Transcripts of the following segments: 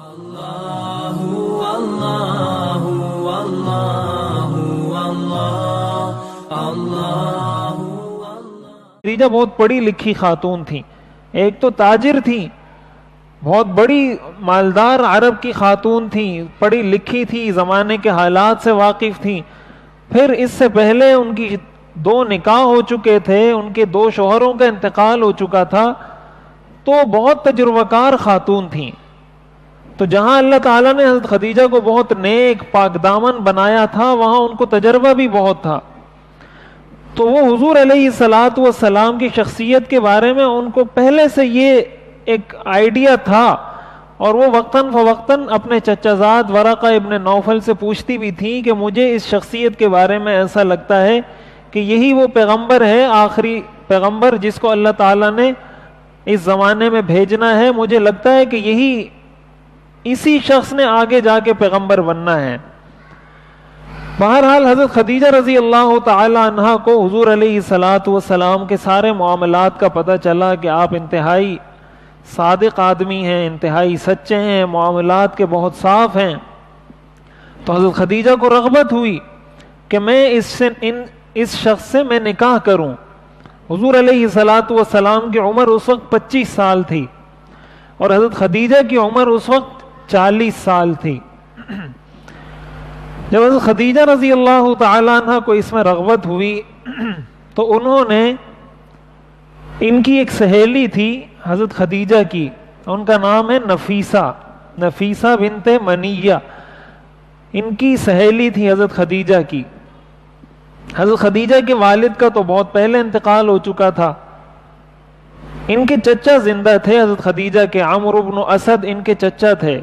اللہ اللہ اللہ اللہ اللہ۔ خدیجہ بہت پڑھی لکھی خاتون تھیں، ایک تو تاجر تھیں، بہت بڑی مالدار عرب کی خاتون تھیں، پڑھی لکھی تھی، زمانے کے حالات سے واقف تھیں، پھر اس سے پہلے ان کی 2 نکاح ہو چکے تھے، ان کے 2 شوہروں کا انتقال ہو چکا تھا، تو بہت تجربہ کار خاتون تھیں۔ تو جہاں اللہ تعالیٰ نے حضرت خدیجہ کو بہت نیک پاک دامن بنایا تھا، وہاں ان کو تجربہ بھی بہت تھا۔ تو وہ حضور علیہ الصلاۃ والسلام کی شخصیت کے بارے میں ان کو پہلے سے یہ ایک آئیڈیا تھا، اور وہ وقتاً فوقتاً اپنے چچا زاد ورقہ ابن نوفل سے پوچھتی بھی تھیں کہ مجھے اس شخصیت کے بارے میں ایسا لگتا ہے کہ یہی وہ پیغمبر ہے، آخری پیغمبر جس کو اللہ تعالیٰ نے اس زمانے میں بھیجنا ہے، مجھے لگتا ہے کہ اسی شخص نے آگے جا کے پیغمبر بننا ہے۔ بہرحال حضرت خدیجہ رضی اللہ تعالی عنہا کو حضور علیہ الصلاۃ والسلام کے سارے معاملات کا پتہ چلا کہ آپ انتہائی صادق آدمی ہیں، انتہائی سچے ہیں، معاملات کے بہت صاف ہیں۔ تو حضرت خدیجہ کو رغبت ہوئی کہ میں اس شخص سے میں نکاح کروں۔ حضور علیہ الصلاۃ والسلام کی عمر اس وقت 25 سال تھی، اور حضرت خدیجہ کی عمر اس وقت 40 سال تھی۔ جب حضرت خدیجہ رضی اللہ تعالی عنہ کو اس میں رغبت ہوئی تو انہوں نے، ان کی ایک سہیلی تھی حضرت خدیجہ کی، ان کا نام ہے نفیسہ بنت منیہ، ان کی سہیلی تھی حضرت خدیجہ کی۔ حضرت خدیجہ کے والد کا تو بہت پہلے انتقال ہو چکا تھا، ان کے چچا زندہ تھے حضرت خدیجہ کے، عمرو بن اسد ان کے چچا تھے۔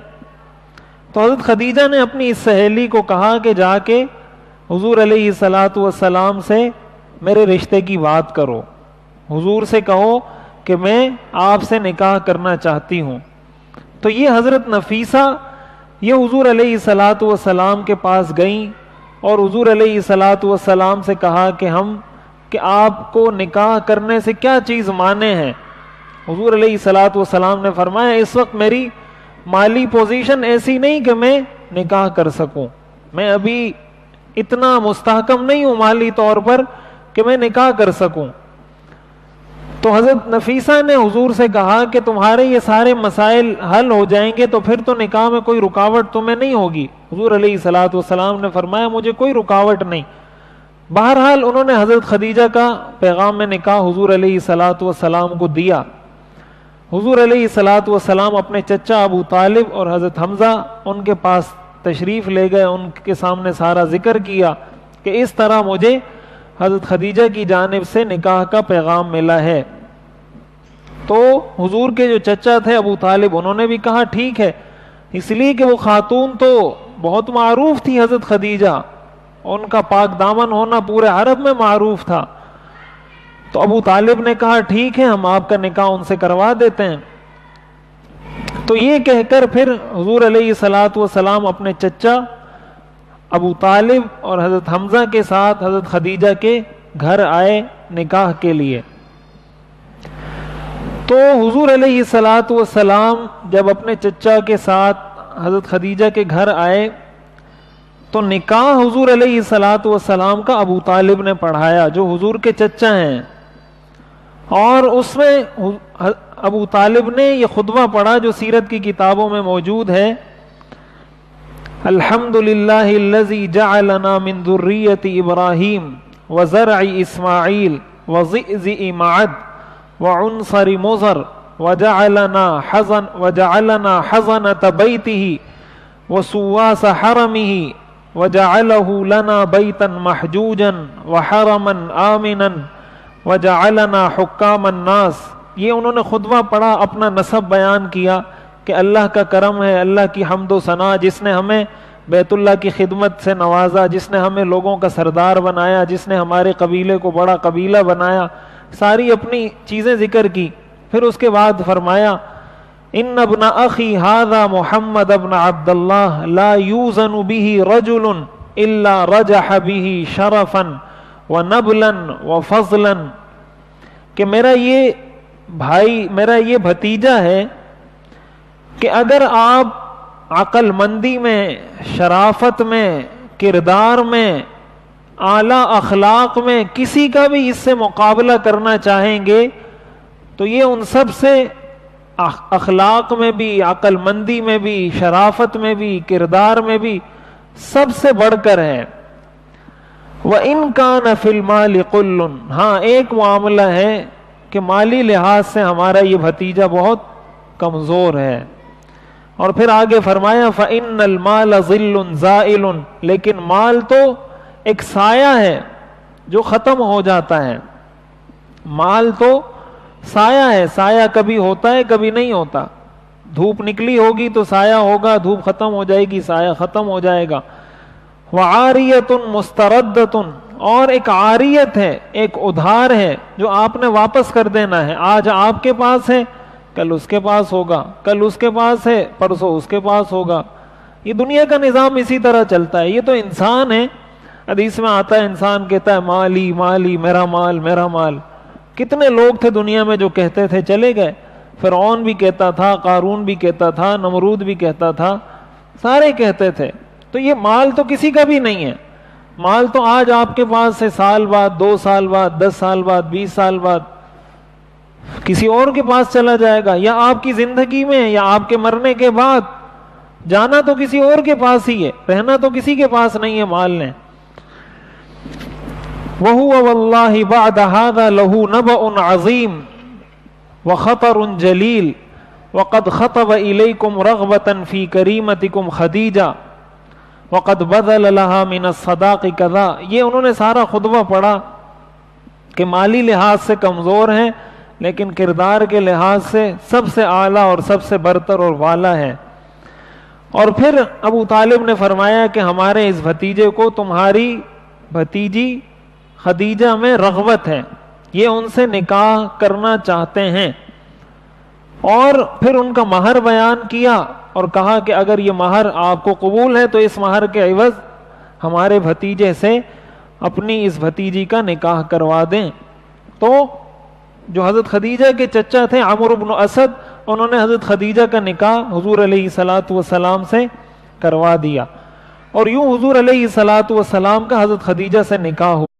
تو حضرت خدیجہ نے اپنی اس سہیلی کو کہا کہ جا کے حضور علیہ الصلاۃ والسلام سے میرے رشتے کی بات کرو، حضور سے کہو کہ میں آپ سے نکاح کرنا چاہتی ہوں۔ تو یہ حضرت نفیسہ یہ حضور علیہ الصلاۃ والسلام کے پاس گئیں اور حضور علیہ الصلاۃ والسلام سے کہا کہ آپ کو نکاح کرنے سے کیا چیز مانے ہیں۔ حضور علیہ الصلاۃ والسلام نے فرمایا اس وقت میری مالی پوزیشن ایسی نہیں کہ میں نکاح کر سکوں، میں ابھی اتنا مستحکم نہیں ہوں مالی طور پر کہ میں نکاح کر سکوں۔ تو حضرت نفیسہ نے حضور سے کہا کہ تمہارے یہ سارے مسائل حل ہو جائیں گے تو پھر تو نکاح میں کوئی رکاوٹ تمہیں نہیں ہوگی۔ حضور علیہ الصلاۃ والسلام نے فرمایا مجھے کوئی رکاوٹ نہیں۔ بہرحال انہوں نے حضرت خدیجہ کا پیغام نکاح حضور علیہ الصلاۃ والسلام کو دیا۔ حضور علیہ الصلاۃ والسلام اپنے چچا ابو طالب اور حضرت حمزہ ان کے پاس تشریف لے گئے، ان کے سامنے سارا ذکر کیا کہ اس طرح مجھے حضرت خدیجہ کی جانب سے نکاح کا پیغام ملا ہے۔ تو حضور کے جو چچا تھے ابو طالب انہوں نے بھی کہا ٹھیک ہے، اس لیے کہ وہ خاتون تو بہت معروف تھی حضرت خدیجہ، ان کا پاک دامن ہونا پورے عرب میں معروف تھا۔ تو ابو طالب نے کہا ٹھیک ہے ہم آپ کا نکاح ان سے کروا دیتے ہیں۔ تو یہ کہہ کر پھر حضور علیہ الصلاۃ والسلام اپنے چچا ابو طالب اور حضرت حمزہ کے ساتھ حضرت خدیجہ کے گھر آئے نکاح کے لیے۔ تو حضور علیہ الصلاۃ والسلام جب اپنے چچا کے ساتھ حضرت خدیجہ کے گھر آئے تو نکاح حضور علیہ الصلاۃ والسلام کا ابو طالب نے پڑھایا جو حضور کے چچا ہیں، اور اس میں ابو طالب نے یہ خطبہ پڑھا جو سیرت کی کتابوں میں موجود ہے، الحمدللہ الذی جعلنا من ذریۃ ابراہیم وزرع اسماعیل وضئضئ معد وعنصر مضر وجعلنا حضنة بیتہ وسواس حرمہ وجعلہ لنا بیتا محجوجا وحرما آمنا وجعلنا حکام الناس۔ یہ انہوں نے خطبہ پڑھا، اپنا نسب بیان کیا کہ اللہ کا کرم ہے، اللہ کی حمد و ثنا جس نے ہمیں بیت اللہ کی خدمت سے نوازا، جس نے ہمیں لوگوں کا سردار بنایا، جس نے ہمارے قبیلے کو بڑا قبیلہ بنایا، ساری اپنی چیزیں ذکر کی۔ پھر اس کے بعد فرمایا ان ابن اخی ھذا محمد ابن عبد اللہ لا یوزن به رجل الا رجح به شرفا ونبلا وفضلا، کہ میرا یہ بھائی، میرا یہ بھتیجا ہے کہ اگر آپ عقل مندی میں، شرافت میں، کردار میں، اعلیٰ اخلاق میں کسی کا بھی اس سے مقابلہ کرنا چاہیں گے تو یہ ان سب سے اخلاق میں بھی، عقل مندی میں بھی، شرافت میں بھی، کردار میں بھی سب سے بڑھ کر ہے۔ وَإِن كَانَ فِي الْمَالِ قُلٌّ، ہاں ایک معاملہ ہے کہ مالی لحاظ سے ہمارا یہ بھتیجا بہت کمزور ہے۔ اور پھر آگے فرمایا فَإِنَّ الْمَالَ ظِلٌّ زَائِلٌ، لیکن مال تو ایک سایہ ہے جو ختم ہو جاتا ہے۔ مال تو سایہ ہے، سایہ کبھی ہوتا ہے کبھی نہیں ہوتا۔ دھوپ نکلی ہوگی تو سایہ ہوگا، دھوپ ختم ہو جائے گی سایہ ختم ہو جائے گا۔ وَعَارِيَةٌ مُسْتَرَدَّةٌ، اور ایک عاریت ہے، ایک ادھار ہے جو آپ نے واپس کر دینا ہے۔ آج آپ کے پاس ہے، کل اس کے پاس ہوگا، کل اس کے پاس ہے، پرسوں اس کے پاس ہوگا۔ یہ دنیا کا نظام اسی طرح چلتا ہے۔ یہ تو انسان ہے، حدیث میں آتا ہے انسان کہتا ہے مالی مالی، میرا مال میرا مال۔ کتنے لوگ تھے دنیا میں جو کہتے تھے، چلے گئے۔ فرعون بھی کہتا تھا، قارون بھی کہتا تھا، نمرود بھی کہتا تھا، سارے کہتے تھے۔ تو یہ مال تو کسی کا بھی نہیں ہے۔ مال تو آج آپ کے پاس ہے، سال بعد، 2 سال بعد، 10 سال بعد، 20 سال بعد کسی اور کے پاس چلا جائے گا، یا آپ کی زندگی میں یا آپ کے مرنے کے بعد جانا تو کسی اور کے پاس ہی ہے، رہنا تو کسی کے پاس نہیں ہے مال نے۔ وَهُوَ وَاللَّهِ بَعْدَ هَذَا لَهُ نَبَأٌ عَظِيمٌ وَخَطَرٌ جَلِيلٌ وَقَدْ خَطَبَ إِلَيْكُمْ رَغْبَةً فِي كَرِيمَتِكُمْ خَدِيجَةَ وَقَدْ بَذَلَ لَهَا مِنَ الصَّدَاقِ كَذَا۔ یہ انہوں نے سارا خطبہ پڑھا کہ مالی لحاظ سے کمزور ہیں لیکن کردار کے لحاظ سے سب سے اعلیٰ اور سب سے برتر اور والا ہے۔ اور پھر ابو طالب نے فرمایا کہ ہمارے اس بھتیجے کو تمہاری بھتیجی خدیجہ میں رغبت ہے، یہ ان سے نکاح کرنا چاہتے ہیں۔ اور پھر ان کا مہر بیان کیا اور کہا کہ اگر یہ مہر آپ کو قبول ہے تو اس مہر کے عوض ہمارے بھتیجے سے اپنی اس بھتیجی کا نکاح کروا دیں۔ تو جو حضرت خدیجہ کے چچا تھے عمرو بن اسد، انہوں نے حضرت خدیجہ کا نکاح حضور علیہ الصلاۃ والسلام سے کروا دیا، اور یوں حضور علیہ الصلاۃ والسلام کا حضرت خدیجہ سے نکاح ہوا۔